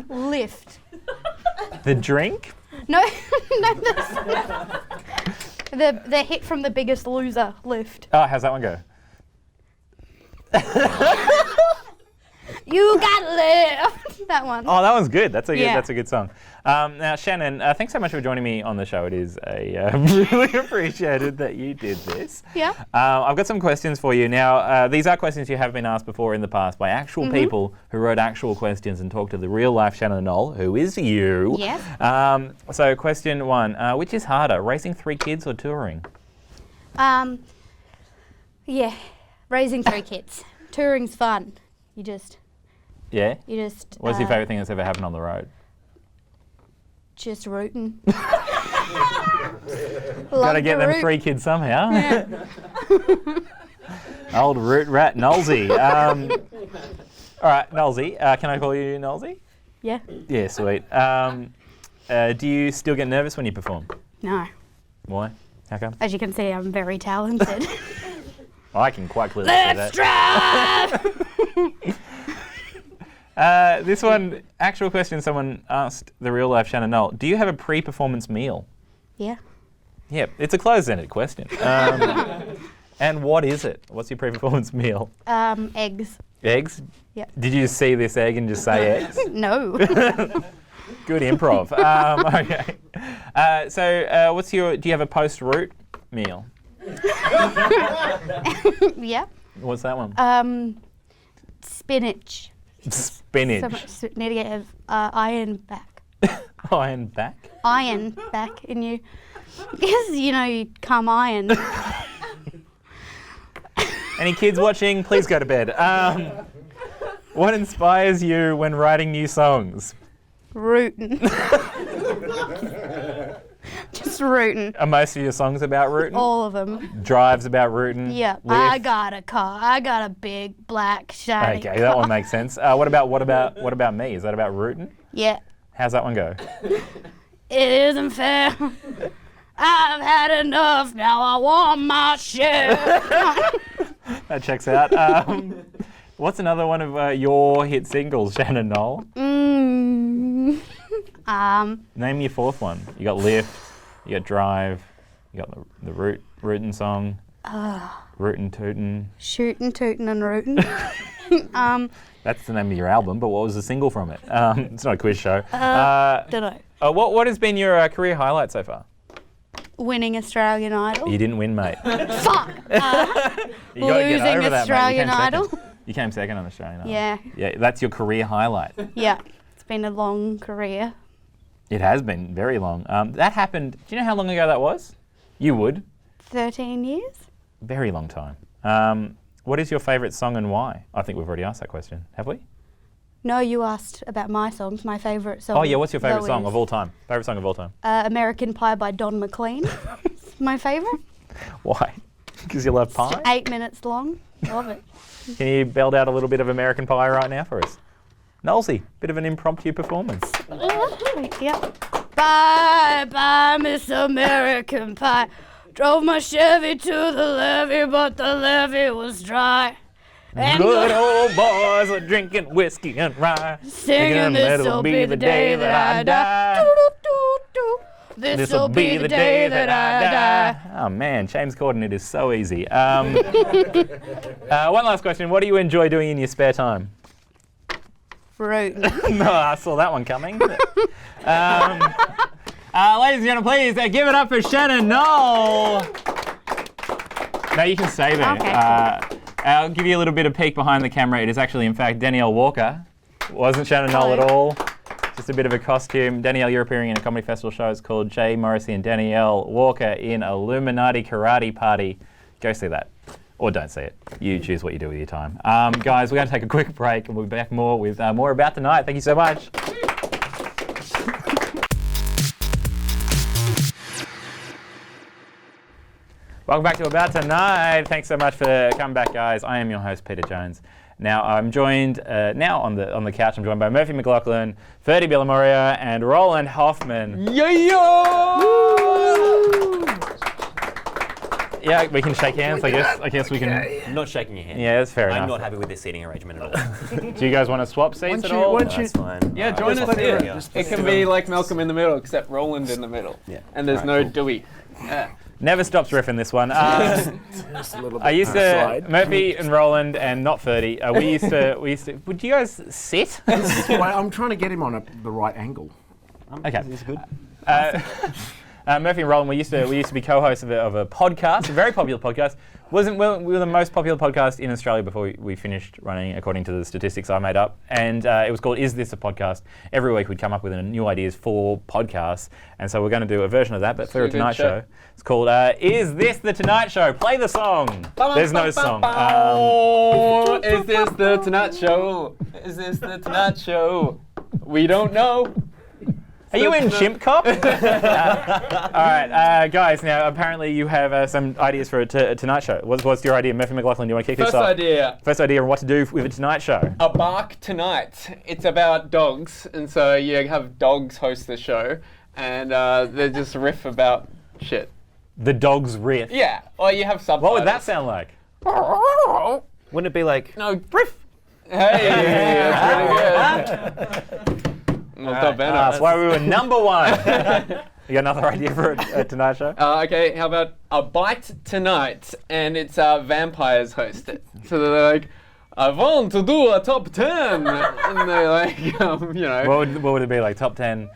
J: Lift.
B: The Drink?
J: No, no, the hit from The Biggest Loser, Lift.
B: Oh, how's that one go?
J: You got lift. That one.
B: Oh, that one's good. That's a good,
J: Yeah.
B: that's a good song. Now, Shannon, thanks so much for joining me on the show. It is really appreciated that you did this.
J: Yeah.
B: I've got some questions for you. Now, these are questions you have been asked before in the past by actual people who wrote actual questions and talked to the real-life Shannon Knoll, who is you.
J: Yes.
B: So, question 1, which is harder, raising 3 kids or touring?
J: Yeah, raising 3 kids. Touring's fun. You just.
B: What's your favourite thing that's ever happened on the road?
J: Just rooting.
B: Gotta get them 3 kids somehow. Yeah. Old root rat Knowlesy. All right, Knowlesy. Can I call you Knowlesy?
J: Yeah.
B: Yeah, sweet. Do you still get nervous when you perform?
J: No.
B: Why? How come?
J: As you can see, I'm very talented.
B: I can quite clearly see that.
J: Let's try!
B: This one, actual question someone asked the real life Shannon Knoll. Do you have a pre-performance meal?
J: Yeah.
B: Yeah, it's a closed-ended question. And what is it? What's your pre-performance meal?
J: Eggs.
B: Eggs?
J: Yeah.
B: Did you see this egg and just say eggs?
J: No.
B: Good improv. Okay. So, do you have a post-root meal?
J: Yeah.
B: What's that one?
J: Spinach.
B: Spinach.
J: So much, need to get iron back.
B: Iron back?
J: Iron back in you. Because, you come iron.
B: Any kids watching? Please go to bed. What inspires you when writing new songs?
J: Rootin'. Just rooting.
B: Are most of your songs about rooting?
J: All of them.
B: Drives about rooting?
J: Yeah.
B: Lift?
J: I got a car. I got a big black shiny
B: Okay,
J: car.
B: that one makes sense. What about me? Is that about rooting?
J: Yeah.
B: How's that one go?
J: It isn't fair. I've had enough. Now I want my share.
B: That checks out. What's another one of your hit singles, Shannon Knoll? Name your fourth one. You got Lift, you got Drive, you got the Rootin' song, Rootin' Tootin'.
J: Shootin', tootin' and rootin'.
B: That's the name of your album, but what was the single from it? It's not a quiz show.
J: Dunno.
B: What has been your career highlight so far?
J: Winning Australian Idol.
B: You didn't win, mate.
J: Fuck.
B: You gotta get
J: Losing
B: over that, mate.
J: Australian
B: You came
J: Idol.
B: second. You came second on Australian Idol.
J: Yeah.
B: Yeah, that's your career highlight.
J: Yeah. It's been a long career.
B: It has been very long. That happened. Do you know how long ago that was? You would.
J: 13 years?
B: Very long time. What is your favourite song and why? I think we've already asked that question, have we?
J: No, you asked about my songs, my favourite song.
B: Oh yeah, what's your favourite
J: though
B: song
J: is,
B: of all time? Favourite song of all time?
J: American Pie by Don McLean. It's my favourite.
B: Why? Because you love pie?
J: 8 minutes long. Love it.
B: Can you belt out a little bit of American Pie right now for us? Knowlesy, bit of an impromptu performance.
J: Yep. Bye, bye, Miss American Pie. Drove my Chevy to the levee, but the levee was dry. And
B: Good old boys are drinking whiskey and rye.
J: singing, this'll be the day that I die. This'll be the day that I die.
B: Oh man, James Corden, it is so easy. One last question. What do you enjoy doing in your spare time?
J: Fruit.
B: No, I saw that one coming. Ladies and gentlemen, please give it up for Shannon Knoll. No, you can stay there.
J: Okay,
B: I'll give you a little bit of peek behind the camera. It is actually, in fact, Danielle Walker. It wasn't Shannon Knoll at all. Just a bit of a costume. Danielle, you're appearing in a comedy festival show. It's called Jay Morrissey and Danielle Walker in Illuminati Karate Party. Go see that. Or don't see it. You choose what you do with your time. Guys, we're going to take a quick break and we'll be back more with more About Tonight. Thank you so much. Welcome back to About Tonight. Thanks so much for coming back, guys. I am your host, Peter Jones. Now, I'm joined, now on the couch, I'm joined by Murphy McLachlan, Firdi Billimoria, and Roland Hoffman. Yeah, we can shake hands, I guess we can.
K: I'm not shaking your hand.
B: Yeah, that's fair enough.
K: I'm not happy with this seating arrangement at all.
B: Do you guys want to swap seats at all?
K: That's fine.
G: Yeah, join us here. It can be like Malcolm in the middle, except Roland in the middle.
K: Yeah.
G: And there's no Dewey.
B: Never stops riffing this one. I used to, Murphy and Roland and not Ferdy, we used to, would you guys sit?
L: I'm trying to get him on the right angle.
B: Okay.
K: This is good.
B: Murphy and Roland, we used to be co-hosts of a podcast, a very popular podcast. We were the most popular podcast in Australia before we finished running, according to the statistics I made up. And it was called Is This a Podcast? Every week we'd come up with new ideas for podcasts. And so we're going to do a version of that, but for a Tonight Show. It's called Is This the Tonight Show? Play the song. There's no song.
G: Is this the Tonight Show? Is this the Tonight Show? We don't know.
B: Are you in Chimp Cop? All right, guys, now apparently you have some ideas for a Tonight Show. What's your idea? Murphy McLachlan, do you want to kick this off? First idea on what to do with a Tonight Show.
G: A Bark Tonight. It's about dogs, and so you have dogs host the show, and they just riff about shit.
B: The dogs riff?
G: Yeah, or you have subtitles.
B: What would that sound like?
K: Wouldn't it be like...
G: No, riff. Hey, that's pretty good.
B: That's why we were number one. You got another idea for a Tonight Show?
G: Okay, how about A Bite Tonight, and it's vampires host it. So they're like, I want to do a top 10, and they're like, you know.
B: What would it be like? Top 10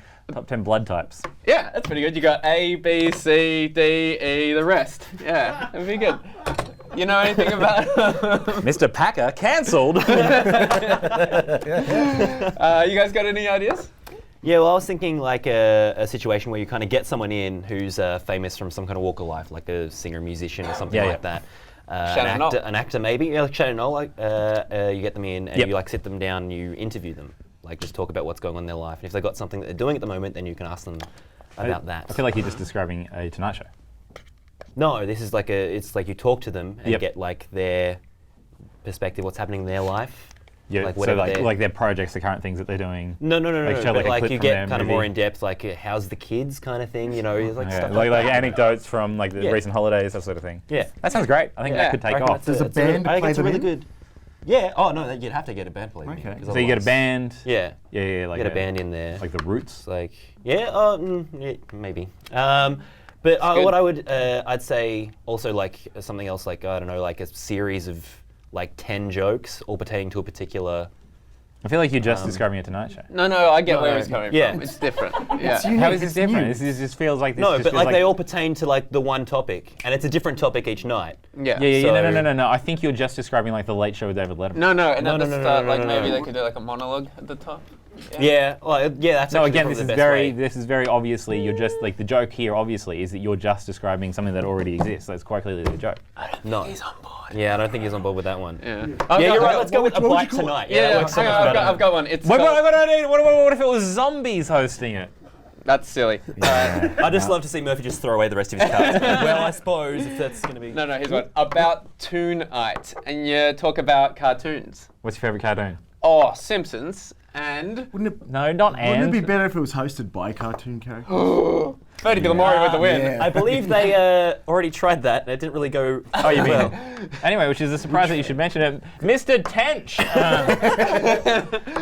B: blood types.
G: Yeah, that's pretty good. You got A, B, C, D, E, the rest. Yeah, that'd be good. You know anything about
B: Mr. Packer cancelled.
G: You guys got any ideas?
K: Yeah, well, I was thinking like a situation where you kind of get someone in who's famous from some kind of walk of life, like a singer, musician, or something like that. An actor maybe, like Shannon Knoll. You get them in and you like sit them down, and you interview them, like just talk about what's going on in their life. And if they've got something that they're doing at the moment, then you can ask them about that.
B: I feel like you're just describing a Tonight Show.
K: No, this is like it's like you talk to them and
B: Yep.
K: get like their perspective, what's happening in their life.
B: Yeah,
K: Like
B: so
K: whatever
B: like their projects, the current things that they're doing.
K: No.
B: Like show
K: But
B: like a
K: like
B: clip
K: you
B: from
K: get
B: their
K: kind of
B: movie.
K: more in depth, like how's the kids kind of thing, you know, like
B: Yeah,
K: stuff
B: like
K: that.
B: anecdotes from like the
K: Yeah.
B: recent holidays, that sort of thing.
K: Yeah.
B: That sounds great. I think that could
K: I
B: take
K: reckon
B: off.
K: that's
L: Does a band
K: I think
L: play
K: it's a
L: them
K: really
L: in?
K: good. Yeah. Oh no, you'd have to get a band play.
L: Okay.
B: So you get a band.
K: Yeah.
B: Yeah, like
K: Get a band in there.
B: like the Roots.
K: Like yeah, maybe. But what I would I'd say also like something else like I don't know, like a series of like 10 jokes all pertaining to a particular.
B: I feel like you're just describing a Tonight Show.
M: No, I get where he's coming
K: Yeah.
M: from. It's different. Yeah.
B: How is this different? This just feels like this.
K: No,
B: just
K: but
B: feels
K: like they all pertain to like the one topic, and it's a different topic each night.
M: Yeah.
B: Yeah. No. I think you're just describing like the Late Show with David Letterman.
M: No, and at the
K: no,
M: start,
K: no,
M: like
K: no,
M: maybe
K: no.
M: they could do like a monologue at the top.
K: Yeah, well, yeah, that's
B: No,
K: actually
B: again,
K: probably
B: this is
K: the best way.
B: this is very obviously you're just like the joke here. Obviously, is that you're just describing something that already exists. That's quite clearly the joke.
K: No, he's on board. Yeah, I don't think he's on board with that one.
M: Yeah.
K: Yeah, you're right. Let's go with a bite tonight.
M: Yeah,
K: that works so
M: hang
K: much
M: on,
K: better.
M: I've got one. It's
B: What
M: called-
B: if it was zombies hosting it?
M: That's silly.
K: I'd just love to see Murphy just throw away the rest of his cards. Well, I suppose if that's going to be.
M: No, here's one. About Tonight, and you talk about cartoons.
B: What's your favourite cartoon?
M: Oh, Simpsons, and
B: No, not and.
L: Wouldn't it be better if it was hosted by cartoon characters?
M: Firdi Billimoria with the win.
L: Yeah.
K: I believe they already tried that, and it didn't really go.
B: Oh, you mean?
K: well.
B: Anyway, which is a surprise that you should mention it, Mr. Tench.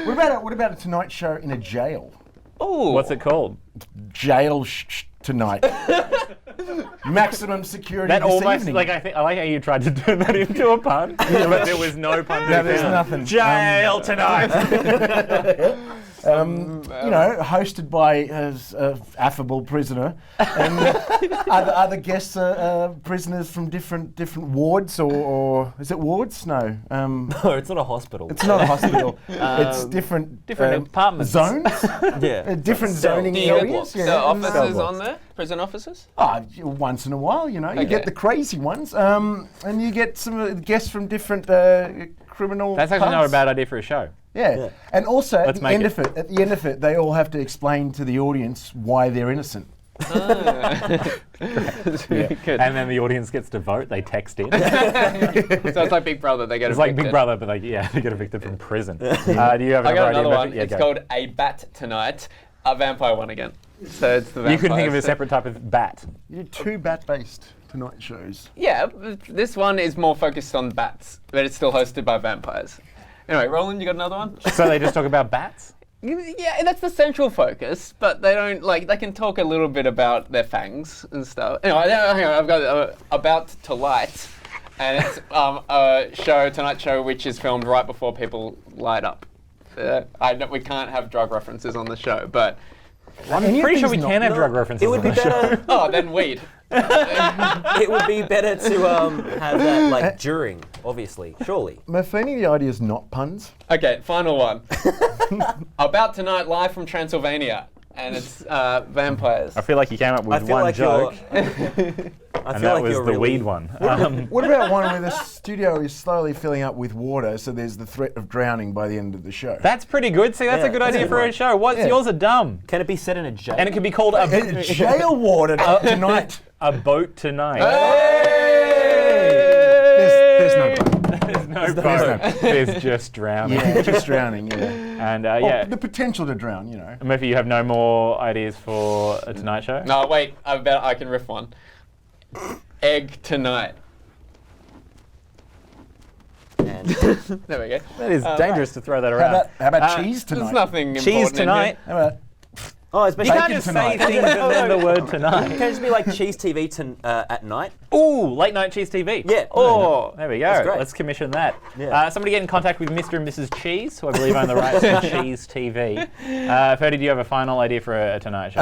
L: What about a Tonight Show in a jail?
M: Ooh.
B: What's it called?
L: Jail tonight. Maximum security
B: That
L: this
B: almost
L: evening.
B: like I like how you tried to turn that into a pun, but there was no pun.
L: No, there's nothing.
B: Jail tonight.
L: Hosted by an affable prisoner, and other guests are prisoners from different wards, or is it wards? No,
K: No, it's not a hospital.
L: it's not a hospital. It's different
B: apartments.
L: zones,
K: Yeah.
L: different zoning
M: Do you
L: areas.
M: get the officers on there? Prison officers?
L: Once in a while, you
M: Okay.
L: get the crazy ones, and you get some guests from different criminal.
B: That's actually not a
L: parts.
B: bad idea for a show.
L: Yeah. And also at
B: Let's
L: the
B: make
L: end
B: it.
L: of it, they all have to explain to the audience why they're innocent.
M: Good.
B: And then the audience gets to vote. They text in.
M: So it's like Big Brother. They get
B: It's like
M: evicted.
B: Big Brother, but they get evicted from prison. Do you have
M: I
B: another
M: got
B: idea?
M: another one.
B: Murphy? Yeah,
M: It's
B: go.
M: called A Bat Tonight. A vampire one again. So it's the vampire.
B: You couldn't think of a separate type of bat.
L: You do 2 bat-based Tonight shows.
M: Yeah, this one is more focused on bats, but it's still hosted by vampires. Anyway, Roland, you got another one?
B: So they just talk about bats?
M: Yeah, that's the central focus, but they don't, they can talk a little bit about their fangs and stuff. Anyway, hang on, I've got About to Light, and it's a Tonight Show, which is filmed right before people light up. We can't have drug references on the show, but...
B: I'm pretty sure we can have drug references.
K: It would be better.
M: Oh, then weed.
K: It would be better to have that during, obviously, surely.
L: Murphy, the idea is not puns.
M: Okay, final one. About Tonight, live from Transylvania, and it's vampires.
B: I feel like you came up with one joke,
K: I
B: and
K: feel
B: that
K: like
B: was
K: you're
B: the
K: really-
B: weed one.
L: What about one where the studio is slowly filling up with water, so there's the threat of drowning by the end of the show?
B: That's pretty good. See, that's a good
K: that's
B: idea
K: a
B: for a
K: good
B: show. What's
L: Yeah.
B: yours are dumb,
K: Can it be set in a jail?
B: and it could be called a
L: Jail water tonight.
B: a boat tonight.
L: There's no pun.
B: There's no
L: no
B: boat.
L: pun.
B: There's just drowning.
L: Yeah, just drowning, yeah.
B: And
L: Well,
B: yeah,
L: the potential to drown,
B: Murphy, you have no more ideas for a Tonight Show?
M: No, wait, I can riff one. Egg Tonight.
K: And
M: There we go.
B: That is dangerous to throw that
L: How
B: around.
L: about cheese tonight?
M: There's nothing
B: Cheese
M: important in
B: tonight.
L: How about
K: oh, it's
B: You
K: basically
B: can't just say things and then the word tonight.
K: Can it just be like cheese TV at night?
B: Ooh, late night cheese TV.
K: Yeah.
B: Oh, there we go.
K: That's great.
B: Let's commission that.
K: Yeah.
B: Somebody get in contact with Mr. and Mrs. Cheese, who I believe own the rights to Cheese TV. Ferdy, do you have a final idea for a Tonight Show?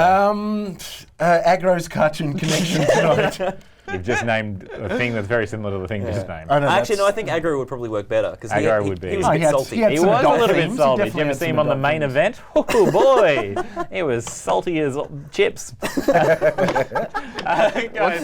L: Agro's Cartoon Connection tonight?
B: You've just named a thing that's very similar to the thing you just named.
K: Actually, no, I think aggro would probably work better because he
B: Aggro would be.
K: was a bit salty.
B: He was a little bit salty. Did you ever see him on the main event? Oh boy, he was salty as chips.
M: What's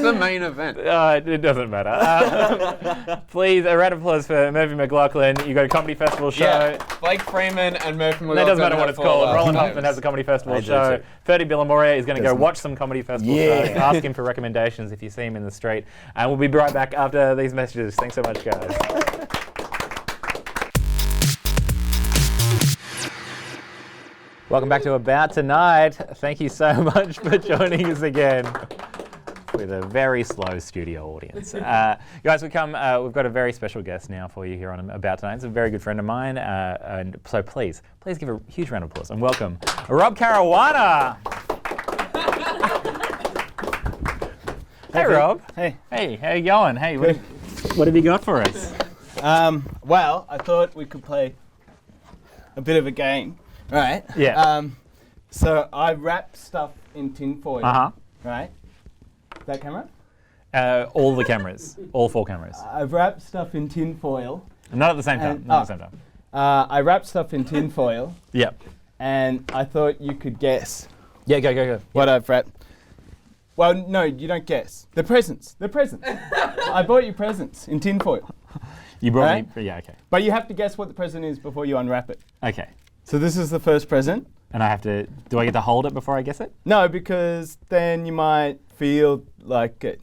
M: the main event?
B: It doesn't matter. Please, a round of applause for Murphy McLachlan. You got a comedy festival show.
M: Yeah, Blake Freeman and Murphy McLachlan.
B: That doesn't matter what it's called. Roland Hoffman has a comedy festival show. Firdi Billimoria is going to go watch some comedy festival shows. Ask him for recommendations if you see him in the street. And we'll be right back after these messages. Thanks so much, guys. Welcome back to About Tonight. Thank you so much for joining us again with a very slow studio audience. Guys, we've got a very special guest now for you here on About Tonight. It's a very good friend of mine, and so please give a huge round of applause and welcome Rob Caruana. Hey, Rob.
N: Hey.
B: Hey, how you going? Hey, what have you got for us?
N: Well, I thought we could play a bit of a game, right?
B: Yeah.
N: So I wrap stuff in tinfoil, right? That camera?
B: All the cameras, all 4 cameras.
N: I've wrapped stuff in tinfoil.
B: Not at the same time. Not at the same time.
N: I wrapped stuff in tinfoil.
B: Yep.
N: And I thought you could guess.
B: Yeah, go.
N: What I've wrapped. Well, no, you don't guess. They're presents. I bought you presents in tinfoil.
B: You brought me. Yeah, okay.
N: But you have to guess what the present is before you unwrap it.
B: Okay.
N: So this is the first present.
B: And I have to. Do I get to hold it before I guess it?
N: No, because then you might feel like it.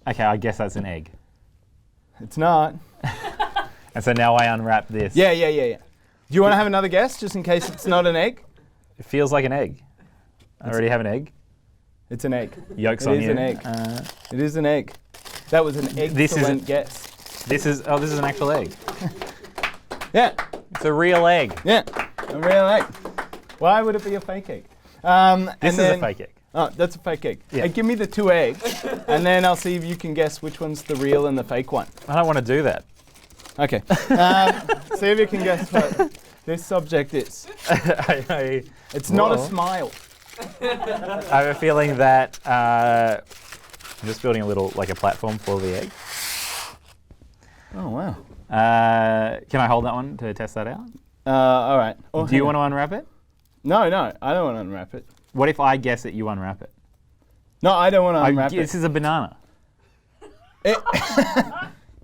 B: Okay, I guess that's an egg.
N: It's not.
B: And so now I unwrap this.
N: Yeah. Do you want to have another guess, just in case it's not an egg?
B: It feels like an egg. I already have an egg.
N: It's an egg.
B: Yolk's on you.
N: It is an egg. It is an egg. That was an excellent guess.
B: This is an actual egg.
N: Yeah.
B: It's a real egg.
N: Yeah, a real egg. Why would it be a fake egg?
B: This is a fake egg.
N: Oh, that's a fake egg.
B: Yeah.
N: Hey, give me the 2 eggs, and then I'll see if you can guess which one's the real and the fake one.
B: I don't want to do that.
N: Okay. See if you can guess what this subject is. It's not a smile.
B: I have a feeling that I'm just building a platform for the egg.
N: Oh, wow.
B: Can I hold that one to test that out?
N: All right. Oh,
B: do you want to unwrap it?
N: No, I don't want to unwrap it.
B: What if I guess it, you unwrap it?
N: No, I don't want to unwrap it.
B: This is a banana.
N: It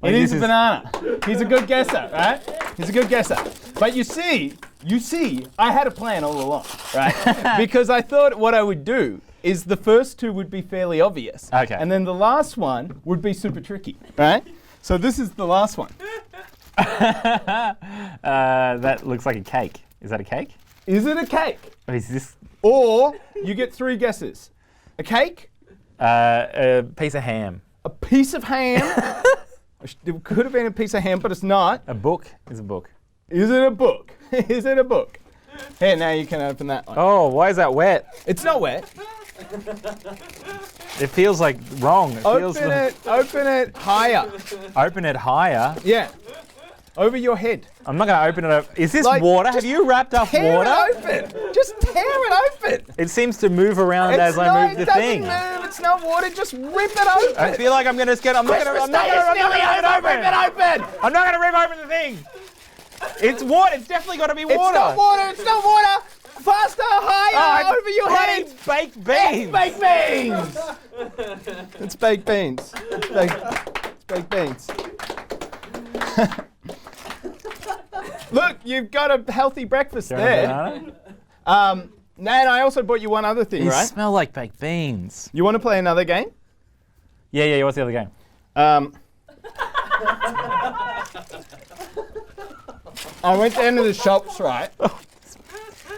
N: is a banana. He's a good guesser, right? He's a good guesser. But you see, I had a plan all along, right? Because I thought what I would do is the first 2 would be fairly obvious.
B: Okay.
N: And then the last one would be super tricky, right? So this is the last one.
B: That looks like a cake. Is that a cake?
N: Is it a cake?
B: Or is this?
N: Or you get 3 guesses. A cake?
B: A piece of ham.
N: A piece of ham? It could have been a piece of ham, but it's not.
B: A book is a book.
N: Is it a book? Is it a book? Here, now you can open that one.
B: Oh, why is that wet?
N: It's not wet.
B: It feels like wrong.
N: Open it higher.
B: Open it higher?
N: Yeah. Over your head.
B: I'm not going to open it up. Is this water? Have you wrapped up water?
N: Tear it open. Just tear it open.
B: It seems to move around as I move the thing.
N: It doesn't move. It's not water. Just rip it open.
B: I feel like I'm going to get. I'm not going to rip it open. I'm not going to rip open the thing. It's water. It's definitely got to be water.
N: It's not water. It's not water. Faster, higher, over your head.
B: It's baked beans.
N: It's baked beans. It's baked beans. Look, you've got a healthy breakfast there. Nan, I also bought you one other thing, right?
B: These smell like baked beans.
N: You want to play another game?
B: Yeah. What's the other game?
N: I went down to the shops, right?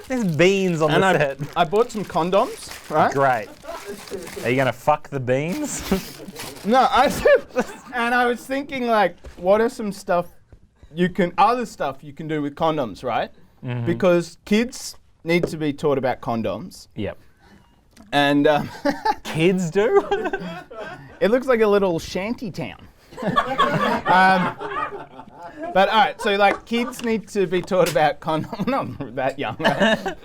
B: There's beans on the set.
N: I bought some condoms, right?
B: Great. Are you going to fuck the beans?
N: No, and I was thinking, like, what are some other stuff you can do with condoms, right? Mm-hmm. Because kids need to be taught about condoms.
B: Yep.
N: And
B: kids do?
N: It looks like a little shanty town. But all right, so like kids need to be taught about condoms. I'm not that young. Right?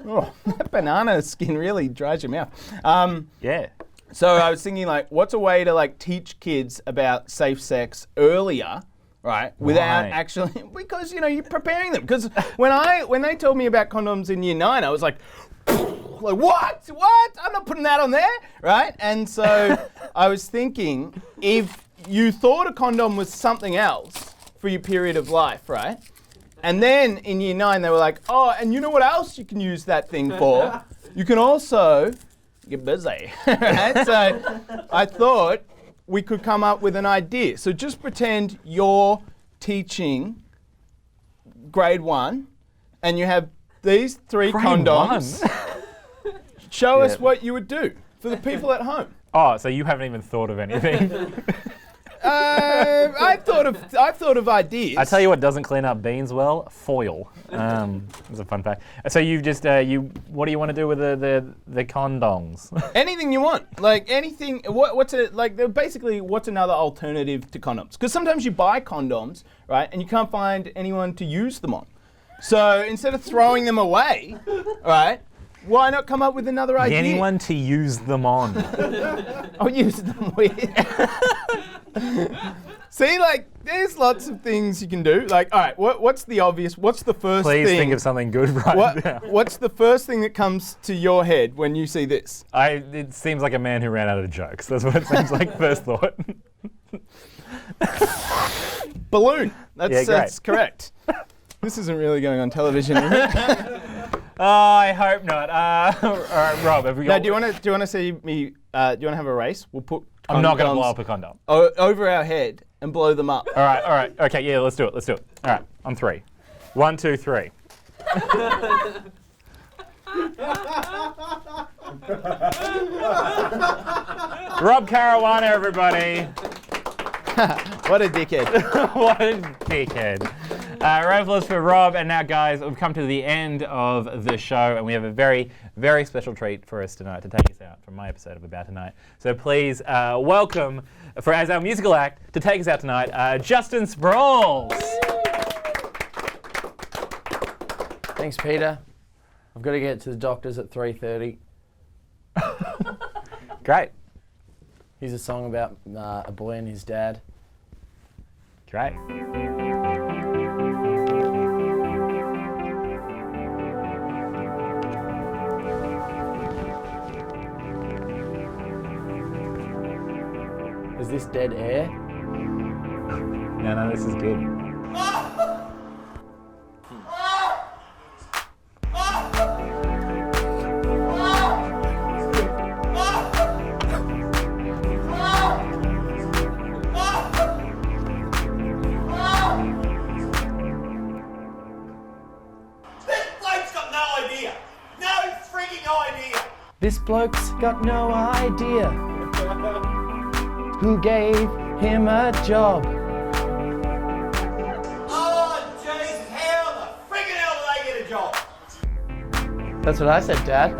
N: Oh, that banana skin really dries your mouth.
B: Yeah.
N: So I was thinking, like, what's a way to like teach kids about safe sex earlier, right? Without actually, because you're preparing them. Because when they told me about condoms in year 9, I was like what? I'm not putting that on there, right? And so I was thinking, if you thought a condom was something else for your period of life, right? And then in year 9, they were like, oh, and you know what else you can use that thing for? You can also get busy, right? So I thought we could come up with an idea. So just pretend you're teaching grade 1 and you have these 3 condoms. Show us what you would do for the people at home.
B: Oh, so you haven't even thought of anything?
N: I've thought of ideas.
B: I tell you what doesn't clean up beans well: foil. It's a fun fact. So you just what do you want to do with the condoms?
N: Anything you want, like anything. What's another alternative to condoms? Because sometimes you buy condoms, right, and you can't find anyone to use them on. So instead of throwing them away, right, why not come up with another idea?
B: Anyone to use them on.
N: I'll use them with. See, like, there's lots of things you can do. Like, all right, what's the obvious? What's the first thing?
B: Please think of something good right now.
N: What's the first thing that comes to your head when you see this?
B: It seems like a man who ran out of jokes. That's what it seems like first thought.
N: Balloon. That's correct. This isn't really going on television, is it?
B: Oh, I hope not. All right, Rob, have we got...
N: No, do you want to see me? Do you want to have a race? We'll put.
B: I'm not going to blow up a condom.
N: Over our head and blow them up.
B: All right. Okay, yeah, let's do it. All right, on 3. 1, 2, 3. Rob Caruana, everybody.
N: What a dickhead.
B: What a dickhead. Round of applause for Rob. And now, guys, we've come to the end of the show, and we have a very, very special treat for us tonight to take us out from my episode of About Tonight. So please welcome, as our musical act, to take us out tonight, Justin Sprouls.
O: Thanks, Peter. I've got to get to the doctors at 3:30.
B: Great.
O: Here's a song about a boy and his dad.
B: Great.
O: Is this dead air?
B: No, this is good.
O: This bloke's got no idea who gave him a job.
P: Oh, jeez, how the friggin' hell do they get a job?
O: That's what I said, Dad.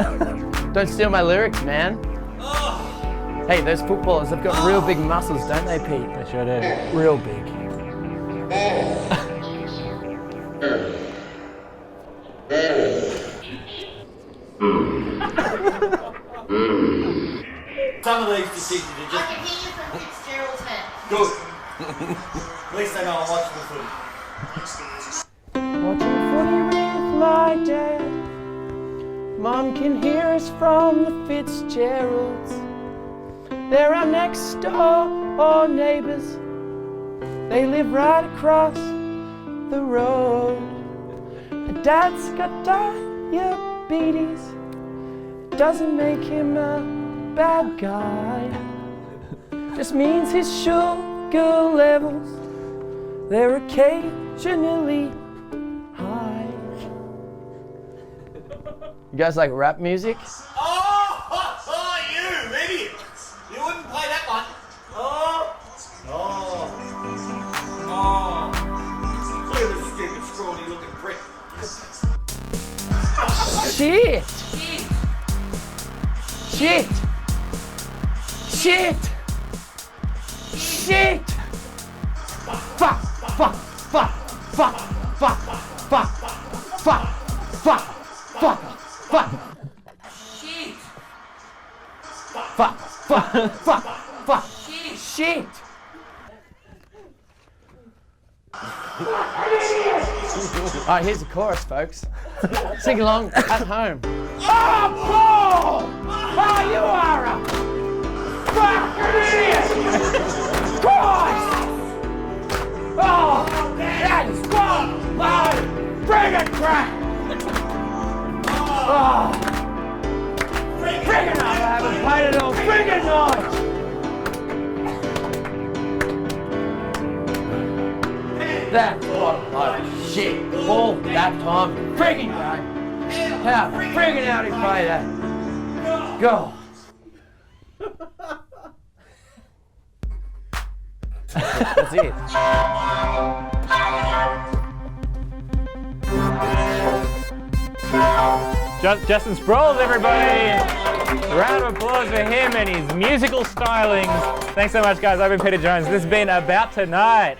O: Don't steal my lyrics, man.
P: Oh.
O: Hey, those footballers have got real big muscles, don't they, Pete?
B: They sure do.
O: Real big.
P: Some of these decisions are just... I can hear you from Fitzgerald's head. Good. At least they know I'm watching the footy.
O: Watching footy with my dad. Mom can hear us from the Fitzgeralds. They're our next door neighbours. They live right across the road. Dad's got diabetes. Doesn't make him a bad guy. Just means his sugar levels, they're occasionally high. You guys like rap music?
P: Oh, you idiot! You wouldn't play that one. Clear the stupid, scrawny looking prick.
O: Shit! Shit! Shit! Shit! Fuck! Fuck! Fuck! Fuck! Fuck! Fuck! Fuck! Fuck! Fuck! Fuck! Shit! Fuck! Fuck. Shit. Alright, here's the chorus, folks. Sing along at home.
P: Oh, Paul! Oh, you are a fucking idiot! Christ! Oh, that is one load friggin' crap! Oh, friggin' I haven't played it all friggin' night! That's what a load of shit. All that time, friggin' game. How friggin' how'd he play that? God.
O: That's it.
B: Justin Sproles, everybody! A round of applause for him and his musical stylings. Thanks so much, guys. I've been Peter Jones. This has been About Tonight.